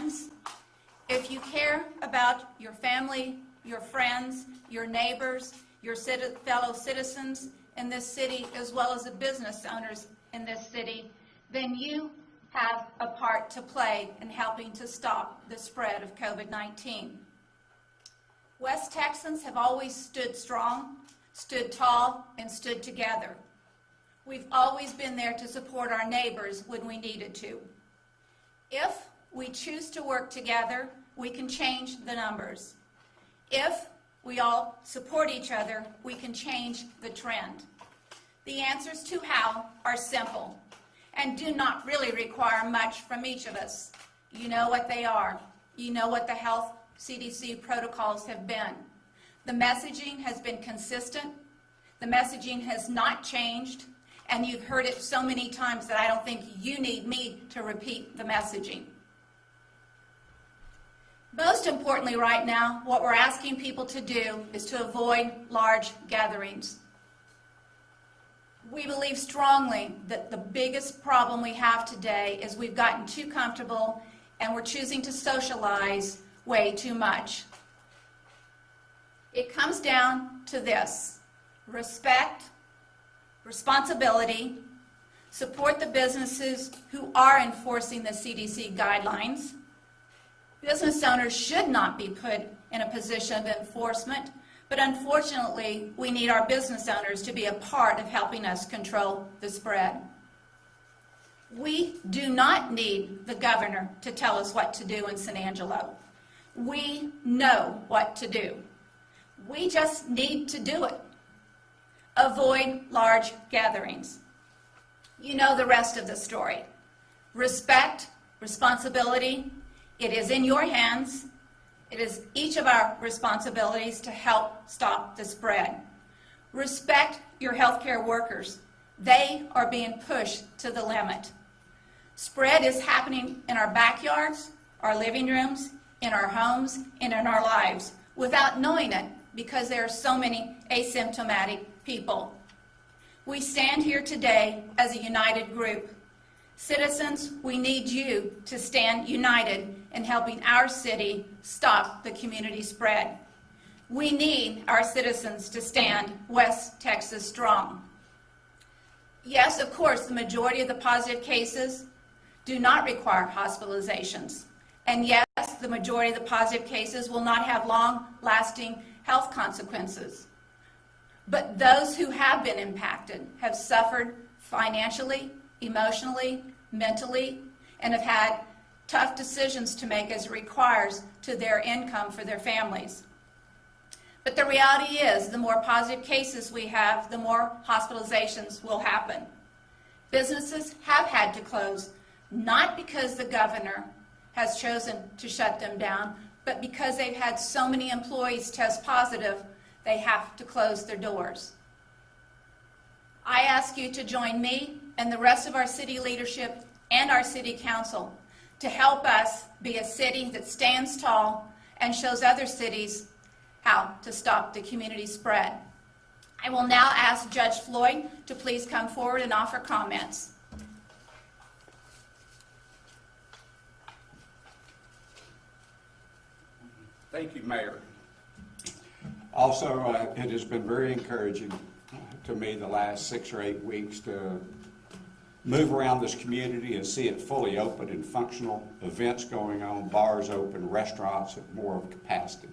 hands. If you care about your family, your friends, your neighbors, your fellow citizens in this city, as well as the business owners in this city, then you have a part to play in helping to stop the spread of COVID-19. West Texans have always stood strong, stood tall, and stood together. We've always been there to support our neighbors when we needed to. If we choose to work together, we can change the numbers. If we all support each other, we can change the trend. The answers to how are simple and do not really require much from each of us. You know what they are. You know what the health CDC protocols have been. The messaging has been consistent. The messaging has not changed, and you've heard it so many times that I don't think you need me to repeat the messaging. Most importantly right now, what we're asking people to do is to avoid large gatherings. We believe strongly that the biggest problem we have today is we've gotten too comfortable and we're choosing to socialize way too much. It comes down to this: respect, responsibility, support the businesses who are enforcing the CDC guidelines. Business owners should not be put in a position of enforcement, but unfortunately, we need our business owners to be a part of helping us control the spread. We do not need the governor to tell us what to do in San Angelo. We know what to do. We just need to do it. Avoid large gatherings. You know the rest of the story. Respect, responsibility. It is in your hands. It is each of our responsibilities to help stop the spread. Respect your healthcare workers. They are being pushed to the limit. Spread is happening in our backyards, our living rooms, in our homes, and in our lives without knowing it because there are so many asymptomatic people. We stand here today as a united group. Citizens, we need you to stand united in helping our city stop the community spread. We need our citizens to stand West Texas strong. Yes, of course, the majority of the positive cases do not require hospitalizations. And yes, the majority of the positive cases will not have long-lasting health consequences. But those who have been impacted have suffered financially, emotionally, mentally, and have had tough decisions to make as it requires to their income for their families. But the reality is, the more positive cases we have, the more hospitalizations will happen. Businesses have had to close, not because the governor has chosen to shut them down, but because they've had so many employees test positive, they have to close their doors. I ask you to join me and the rest of our city leadership and our city council to help us be a city that stands tall and shows other cities how to stop the community spread. I will now ask Judge Floyd to please come forward and offer comments. Thank you, Mayor. Also, it has been very encouraging to me the last 6 or 8 weeks to move around this community and see it fully open and functional, events going on, bars open, restaurants at more of capacity.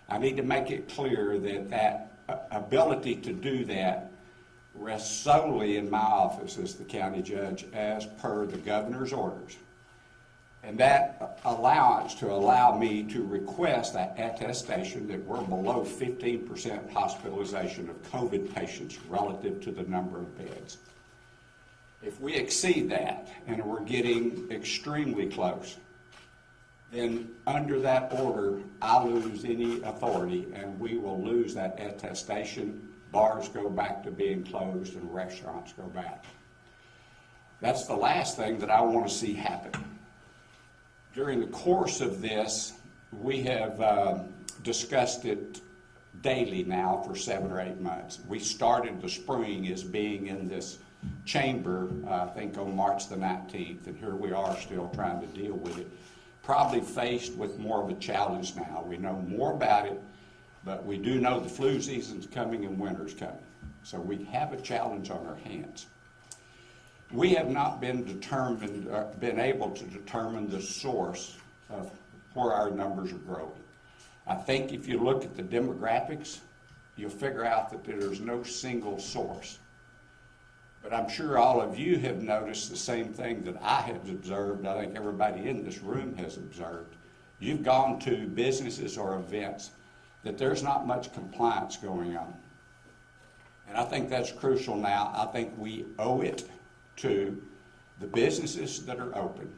I need to make it clear that that ability to do that rests solely in my office as the county judge as per the governor's orders. And that allowance to allow me to request that attestation that we're below 15% hospitalization of COVID patients relative to the number of beds. If we exceed that, and we're getting extremely close, then under that order, I lose any authority and we will lose that attestation. Bars go back to being closed and restaurants go back. That's the last thing that I want to see happen. During the course of this, we have discussed it daily now for 7 or 8 months. We started the spring as being in this chamber, I think on March the 19th, and here we are still trying to deal with it. probably faced with more of a challenge now. We know more about it, but we do know the flu season's coming and winter's coming. So we have a challenge on our hands. We have not been able to determine the source of where our numbers are growing. I think if you look at the demographics, you'll figure out that there's no single source. But I'm sure all of you have noticed the same thing that I have observed. I think everybody in this room has observed. You've gone to businesses or events that there's not much compliance going on. And I think that's crucial now. I think we owe it to the businesses that are open,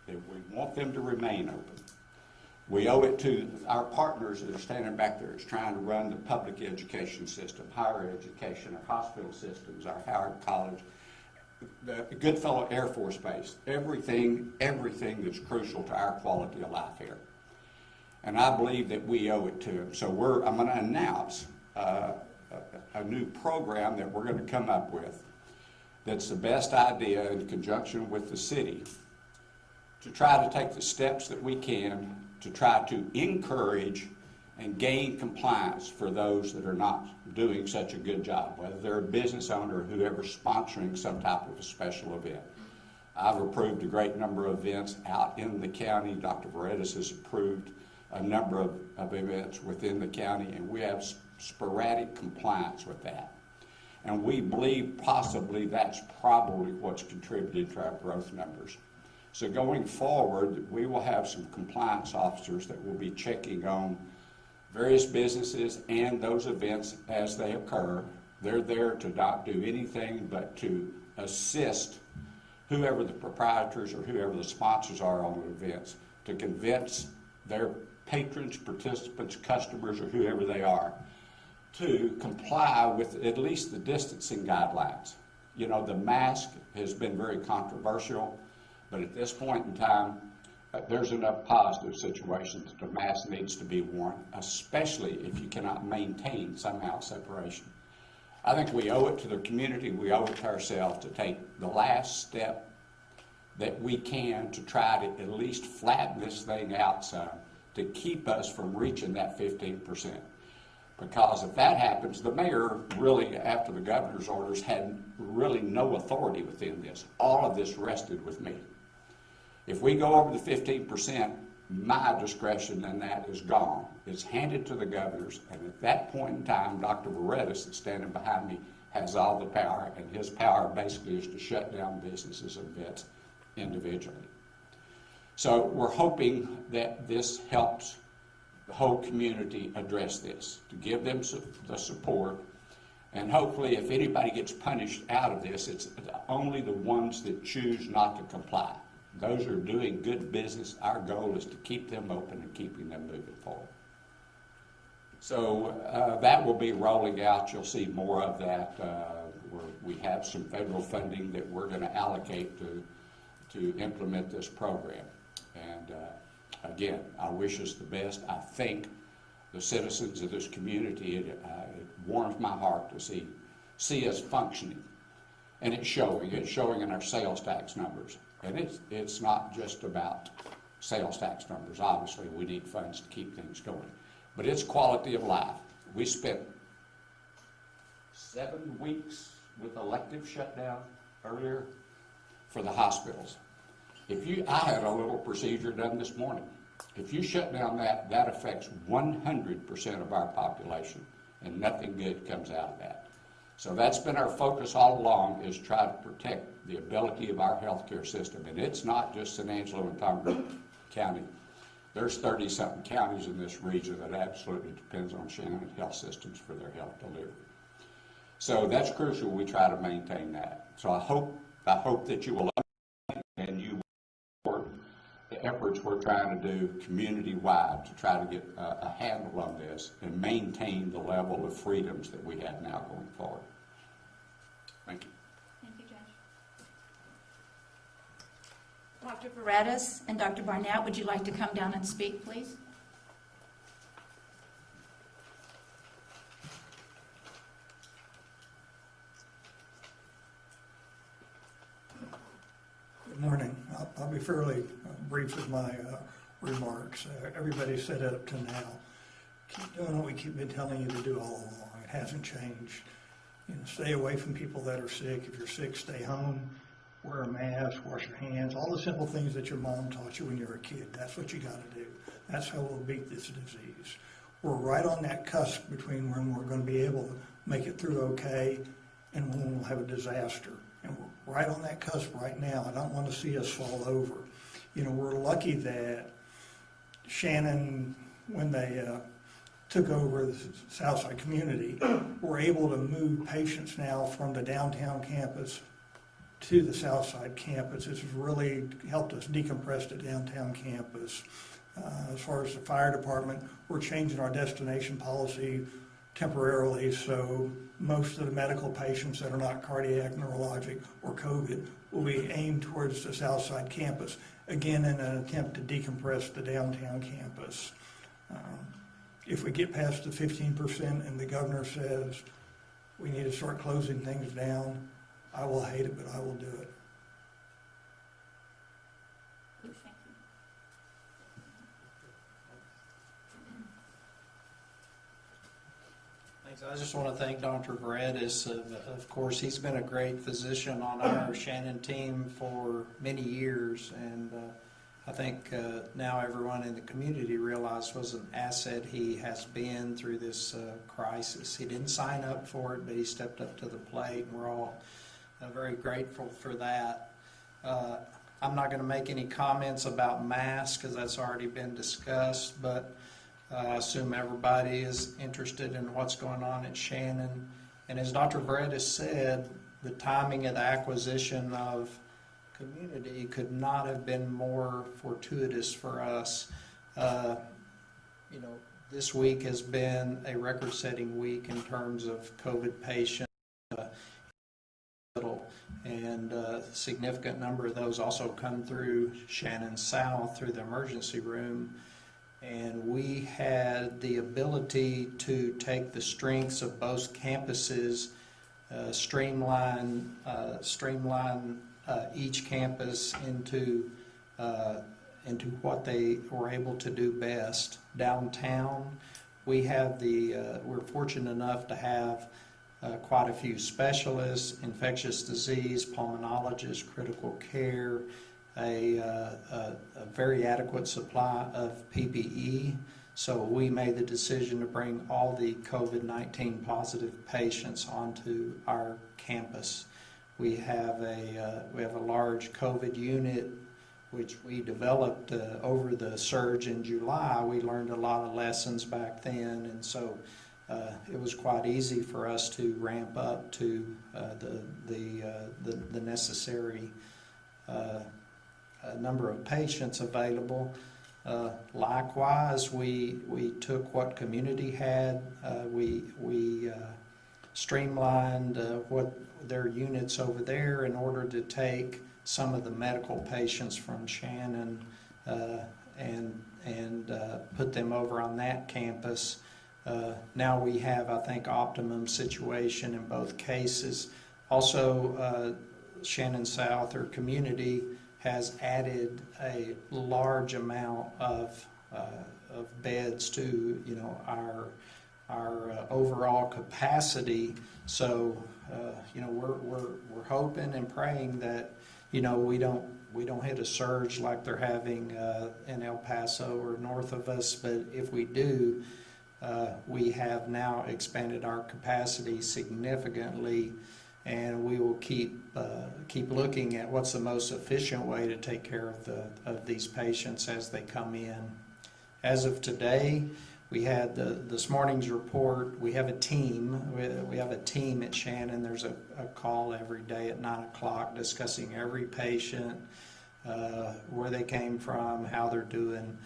that we want them to remain open. We owe it to our partners that are standing back there that's trying to run the public education system, higher education, our hospital systems, our Howard College, the Goodfellow Air Force Base, everything that's crucial to our quality of life here. And I believe that we owe it to them. So I'm going to announce a new program that we're going to come up with that's the best idea in conjunction with the city to try to take the steps that we can to try to encourage and gain compliance for those that are not doing such a good job, whether they're a business owner or whoever's sponsoring some type of a special event. I've approved a great number of events out in the county. Dr. Veredis has approved a number of events within the county, and we have sporadic compliance with that. And we believe possibly that's probably what's contributed to our growth numbers. So going forward, we will have some compliance officers that will be checking on various businesses and those events as they occur. They're there to not do anything but to assist whoever the proprietors or whoever the sponsors are on the events to convince their patrons, participants, customers, or whoever they are to comply with at least the distancing guidelines. You know, the mask has been very controversial, but at this point in time, there's enough positive situations that the mask needs to be worn, especially if you cannot maintain somehow separation. I think we owe it to the community, we owe it to ourselves to take the last step that we can to try to at least flatten this thing out some to keep us from reaching that 15%. Because if that happens, the mayor really, after the governor's orders, had really no authority within this. All of this rested with me. If we go over the 15%, my discretion in that is gone. It's handed to the governors, and at that point in time, Dr. Veredis, that's standing behind me, has all the power, and his power basically is to shut down businesses and events individually. So we're hoping that this helps the whole community address this, to give them the support, and hopefully if anybody gets punished out of this, it's only the ones that choose not to comply. Those are doing good business. Our goal is to keep them open and keeping them moving forward. So that will be rolling out. You'll see more of that. We have some federal funding that we're going to allocate to implement this program. And again, I wish us the best. I thank the citizens of this community. It warms my heart to see us functioning. And it's showing. It's showing in our sales tax numbers. And it's not just about sales tax numbers. Obviously, we need funds to keep things going. But it's quality of life. We spent 7 weeks with elective shutdown earlier for the hospitals. I had a little procedure done this morning. If you shut down that affects 100% of our population, and nothing good comes out of that. So that's been our focus all along, is try to protect the ability of our healthcare system. And it's not just San Angelo and Tonga County. There's 30-something counties in this region that absolutely depends on Shannon Health Systems for their health delivery. So that's crucial. We try to maintain that. So I hope that you will and you support the efforts we're trying to do community-wide to try to get a handle on this and maintain the level of freedoms that we have now going forward. Thank you. Thank you, Judge. Dr. Veredis and Dr. Barnett, would you like to come down and speak, please? Good morning. I'll be fairly brief with my remarks. Everybody said it up to now. Keep doing what we keep been telling you to do all along. It hasn't changed. You know, stay away from people that are sick. If you're sick, stay home. Wear a mask, wash your hands, all the simple things that your mom taught you when you were a kid. That's what you got to do. That's how we'll beat this disease. We're right on that cusp between when we're going to be able to make it through okay and when we'll have a disaster. And we're right on that cusp right now. I don't want to see us fall over. You know, we're lucky that Shannon, when they took over the Southside community, were able to move patients now from the downtown campus to the Southside campus. This has really helped us decompress the downtown campus. As far as the fire department, we're changing our destination policy temporarily, so most of the medical patients that are not cardiac, neurologic, or COVID will be aimed towards the Southside campus, again in an attempt to decompress the downtown campus. If we get past the 15% and the governor says we need to start closing things down, I will hate it, but I will do it. Thank you. Thanks. I just want to thank Dr. Varetis. Of course, he's been a great physician on our Shannon team for many years, and I think now everyone in the community realizes was an asset he has been through this crisis. He didn't sign up for it, but he stepped up to the plate, and we're all very grateful for that. I'm not going to make any comments about masks because that's already been discussed, but I assume everybody is interested in what's going on at Shannon. And as Dr. Varetis said, the timing of the acquisition of community could not have been more fortuitous for us. You know, this week has been a record-setting week in terms of COVID patients, and a significant number of those also come through Shannon South through the emergency room. And we had the ability to take the strengths of both campuses, streamline each campus into what they were able to do best. Downtown, we're fortunate enough to have quite a few specialists, infectious disease, pulmonologists, critical care, a very adequate supply of PPE. So we made the decision to bring all the COVID-19 positive patients onto our campus. We have a large COVID unit which we developed over the surge in July. We learned a lot of lessons back then, and so it was quite easy for us to ramp up to the necessary number of patients available. Likewise, we took what community had. We streamlined what their units over there in order to take some of the medical patients from Shannon and put them over on that campus. Now we have, I think, optimum situation in both cases. Also, Shannon South, or community, has added a large amount of beds to our overall capacity. So we're hoping and praying that we don't hit a surge like they're having in El Paso or north of us. But if we do, we have now expanded our capacity significantly, and we will keep looking at what's the most efficient way to take care of these patients as they come in. As of today, we had this morning's report. We have a team. We have a team at Shannon. There's a call every day at 9 o'clock discussing every patient, where they came from, how they're doing,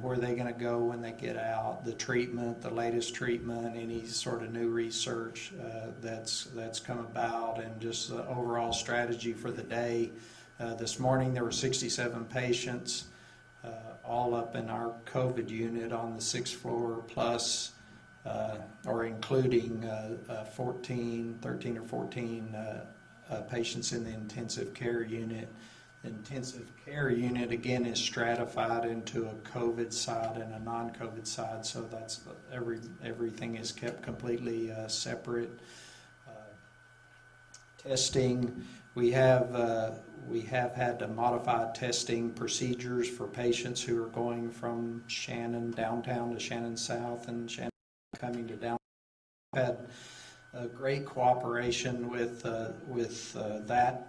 where are they going to go when they get out, the treatment, the latest treatment, any sort of new research that's come about, and just the overall strategy for the day. This morning there were 67 patients, all up in our COVID unit on the 6th floor, plus or including 13 or 14 patients in the intensive care unit. intensive care unit, again, is stratified into a COVID side and a non-COVID side, so that's everything is kept completely separate. Testing, we have had to modify testing procedures for patients who are going from Shannon downtown to Shannon South and Shannon coming to downtown. We've had great cooperation with that.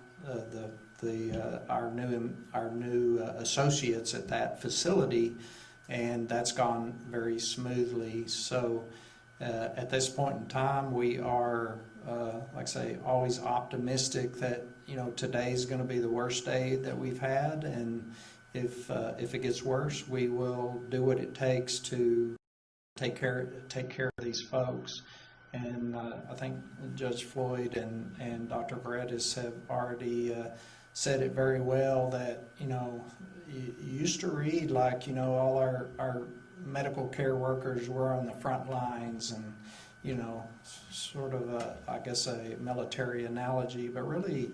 Our new associates at that facility, and that's gone very smoothly. So at this point in time, we are, like I say, always optimistic that today's going to be the worst day that we've had, and if it gets worse, we will do what it takes to take care of these folks. And I think Judge Floyd and Dr. Paredes have already said it very well, that you used to read like all our medical care workers were on the front lines, and sort of I guess a military analogy, but really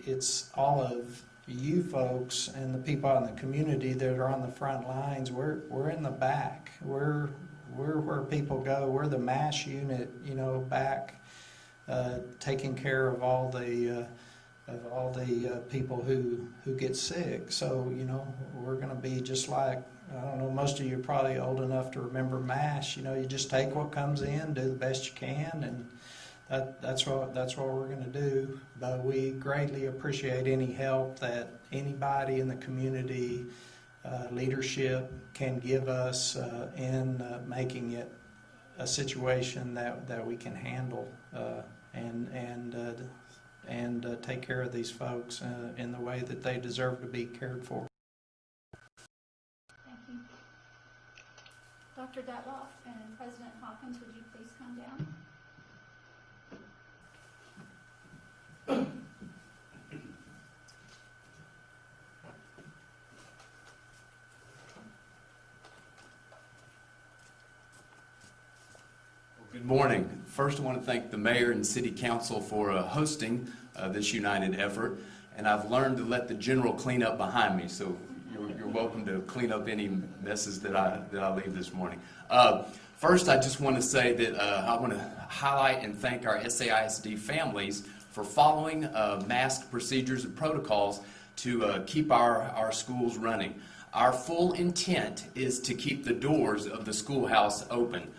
it's all of you folks and the people out in the community that are on the front lines. We're in the back. We're where people go. We're the MASH unit, back taking care of all the people who get sick. So we're going to be just like, I don't know, most of you are probably old enough to remember MASH. You just take what comes in, do the best you can, and that's what we're going to do. But we greatly appreciate any help that anybody in the community, leadership, can give us in making it a situation that we can handle and take care of these folks in the way that they deserve to be cared for. Thank you. Dr. Datloff and President Hawkins, would you please come down? Good morning. First, I want to thank the Mayor and City Council for hosting this united effort, and I've learned to let the General clean up behind me, so you're welcome to clean up any messes that I leave this morning. First, I just want to say that I want to highlight and thank our SAISD families for following mask procedures and protocols to keep our schools running. Our full intent is to keep the doors of the schoolhouse open.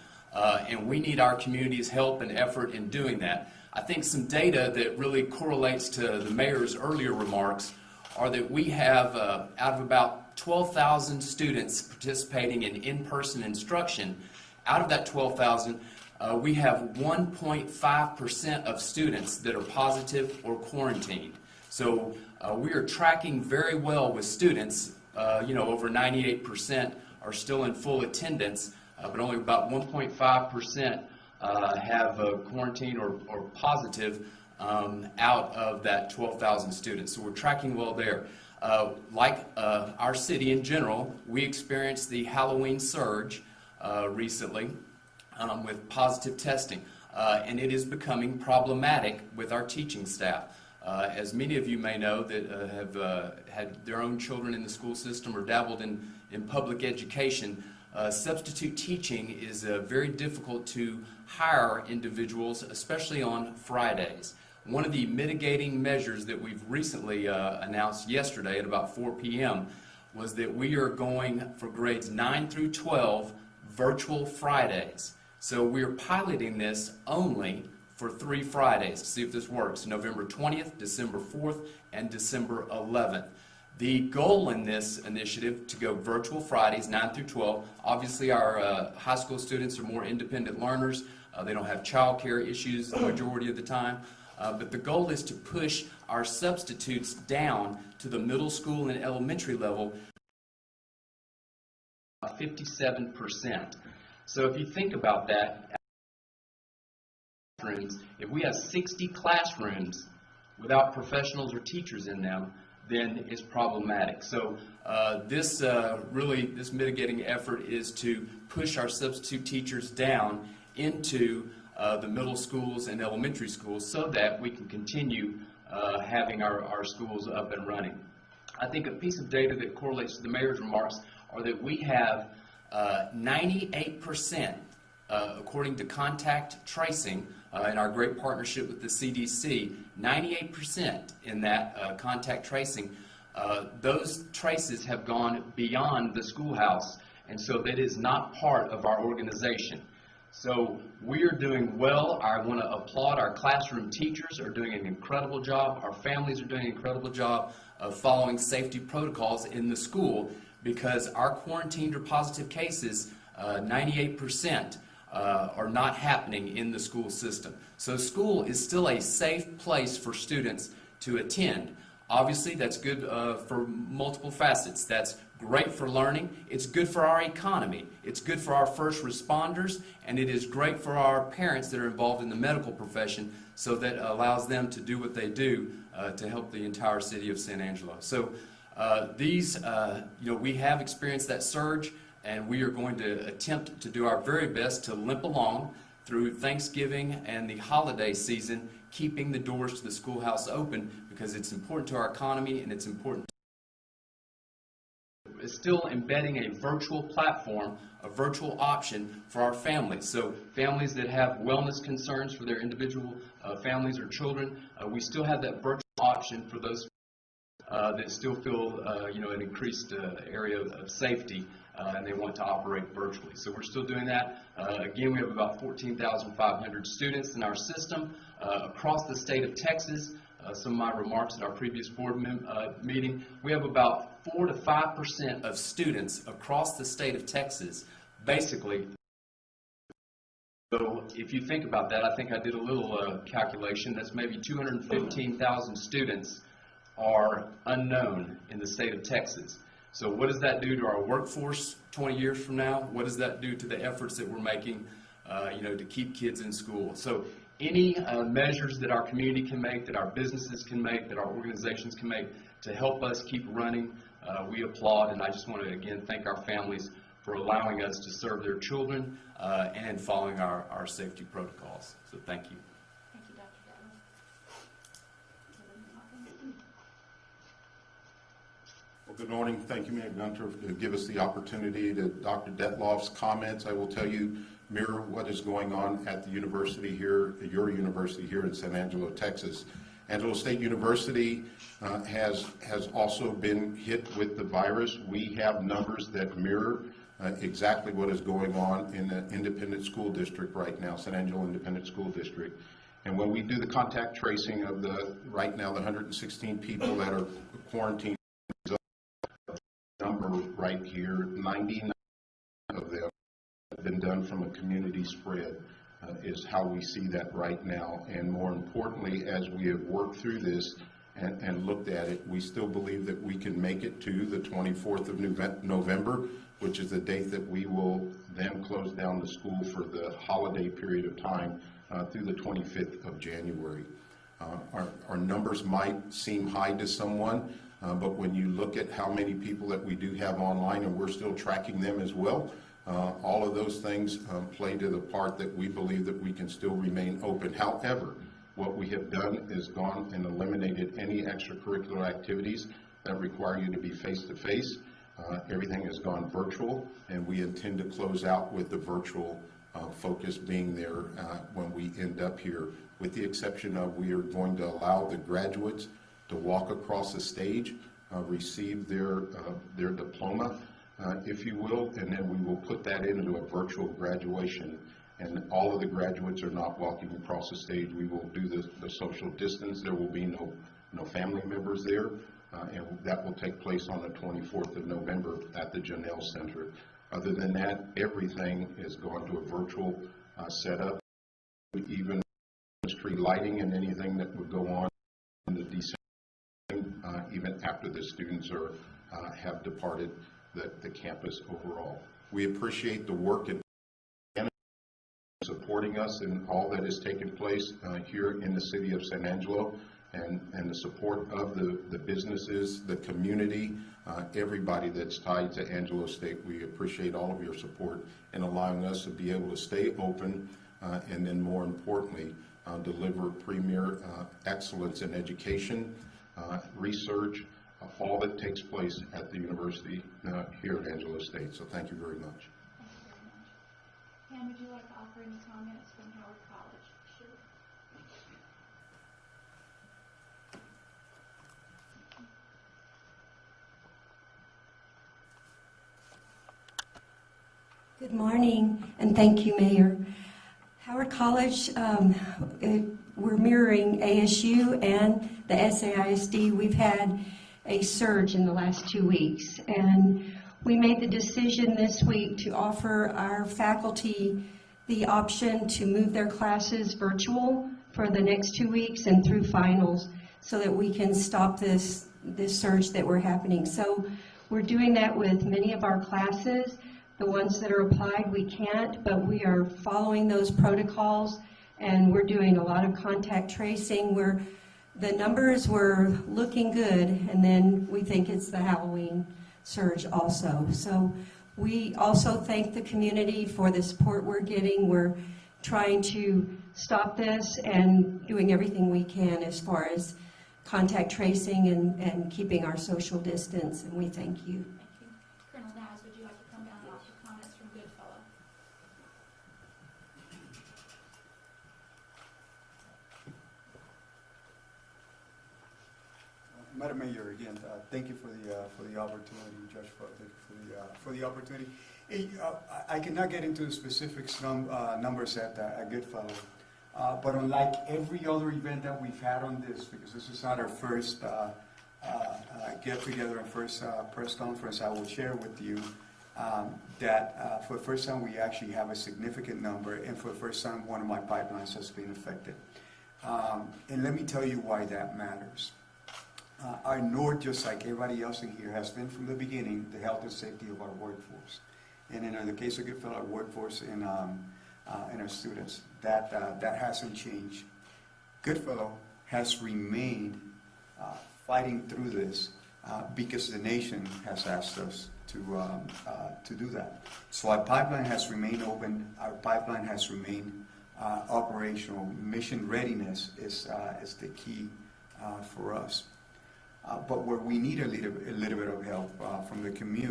And we need our community's help and effort in doing that. I think some data that really correlates to the Mayor's earlier remarks are that we have, out of about 12,000 students participating in in-person instruction, out of that 12,000, we have 1.5% of students that are positive or quarantined. So we are tracking very well with students. Over 98% are still in full attendance. But only about 1.5% have quarantine or positive out of that 12,000 students. So we're tracking well there. Like our city in general, we experienced the Halloween surge recently with positive testing, and it is becoming problematic with our teaching staff. As many of you may know that have had their own children in the school system or dabbled in public education, substitute teaching is very difficult to hire individuals, especially on Fridays. One of the mitigating measures that we've recently announced yesterday at about 4 p.m. was that we are going for grades 9 through 12 virtual Fridays. So we're piloting this only for 3 Fridays to see if this works: November 20th, December 4th, and December 11th. The goal in this initiative to go virtual Fridays, 9 through 12, obviously our high school students are more independent learners. They don't have child care issues the majority of the time. But the goal is to push our substitutes down to the middle school and elementary level, 57%. So if you think about that, if we have 60 classrooms without professionals or teachers in them, then it's problematic. So this mitigating effort is to push our substitute teachers down into the middle schools and elementary schools so that we can continue having our schools up and running. I think a piece of data that correlates to the mayor's remarks are that we have 98%, according to contact tracing in our great partnership with the CDC, 98% in that contact tracing, those traces have gone beyond the schoolhouse, and so that is not part of our organization. So we are doing well. I want to applaud our classroom teachers are doing an incredible job. Our families are doing an incredible job of following safety protocols in the school, because our quarantined or positive cases, 98%, are not happening in the school system. So school is still a safe place for students to attend. Obviously, that's good for multiple facets. That's great for learning. It's good for our economy. It's good for our first responders, and it is great for our parents that are involved in the medical profession, so that allows them to do what they do to help the entire city of San Angelo. So we have experienced that surge, and we are going to attempt to do our very best to limp along through Thanksgiving and the holiday season, keeping the doors to the schoolhouse open, because it's important to our economy, and it's important. It's still embedding a virtual platform, a virtual option for our families. So families that have wellness concerns for their individual families or children, we still have that virtual option for those that still feel an increased area of safety, and they want to operate virtually. So we're still doing that. Again, we have about 14,500 students in our system across the state of Texas. Some of my remarks at our previous board meeting, we have about 4 to 5% of students across the state of Texas, basically. So if you think about that, I think I did a little calculation. That's maybe 215,000 students are unknown in the state of Texas. So what does that do to our workforce 20 years from now? What does that do to the efforts that we're making, to keep kids in school? So any measures that our community can make, that our businesses can make, that our organizations can make to help us keep running, we applaud. And I just want to again thank our families for allowing us to serve their children and following our safety protocols. So thank you. Thank you, Dr. Well, good morning. Thank you, Mayor Gunter, to give us the opportunity to Dr. Detloff's comments. I will tell you, mirror what is going on at the university here, your university here in San Angelo, Texas. Angelo State University has also been hit with the virus. We have numbers that mirror exactly what is going on in the independent school district right now, San Angelo Independent School District. And when we do the contact tracing of right now, the 116 people that are quarantined, number right here, 99 of them have been done from a community spread, is how we see that right now. And more importantly, as we have worked through this and looked at it, we still believe that we can make it to the 24th of November, which is the date that we will then close down the school for the holiday period of time through the 25th of January. Our numbers might seem high to someone, but when you look at how many people that we do have online, and we're still tracking them as well, all of those things play to the part that we believe that we can still remain open. However, what we have done is gone and eliminated any extracurricular activities that require you to be face-to-face. Everything has gone virtual, and we intend to close out with the virtual focus being there when we end up here, with the exception of we are going to allow the graduates to walk across the stage, receive their diploma, if you will, and then we will put that into a virtual graduation. And all of the graduates are not walking across the stage. We will do the social distance. There will be no family members there, and that will take place on the 24th of November at the Janelle Center. Other than that, everything is gone to a virtual setup. Even street lighting and anything that would go on in the December, even after the students have departed the campus overall. We appreciate the work and supporting us in all that has taken place here in the city of San Angelo, and the support of the businesses, the community, everybody that's tied to Angelo State. We appreciate all of your support in allowing us to be able to stay open, and then more importantly, deliver premier excellence in education, research, all that takes place at the university here at Angelo State. So thank you very much. Pam, would you like to offer any comments from Howard College? Sure. Good morning, and thank you, Mayor. Howard College, we're mirroring ASU and the SAISD. We've had a surge in the last 2 weeks, and we made the decision this week to offer our faculty the option to move their classes virtual for the next 2 weeks and through finals so that we can stop this surge that we're happening. So we're doing that with many of our classes. The ones that are applied, we can't, but we are following those protocols, and we're doing a lot of contact tracing. The numbers were looking good, and then we think it's the Halloween surge also. So we also thank the community for the support we're getting. We're trying to stop this and doing everything we can as far as contact tracing and keeping our social distance, and we thank you. Thank you. Colonel Naz, would you like to come down and offer comments from Goodfellow? Madam Mayor, again, thank you for the opportunity, Judge, for the opportunity. I cannot get into the specifics numbers at Goodfellow, but unlike every other event that we've had on this, because this is not our first get together and first press conference, I will share with you that for the first time we actually have a significant number, and for the first time one of my pipelines has been affected. And let me tell you why that matters. Our North, just like everybody else in here, has been from the beginning the health and safety of our workforce. And in the case of Goodfellow, our workforce and our students, that hasn't changed. Goodfellow has remained fighting through this because the nation has asked us to do that. So our pipeline has remained open. Our pipeline has remained operational. Mission readiness is the key for us. But where we need a little bit of help from the community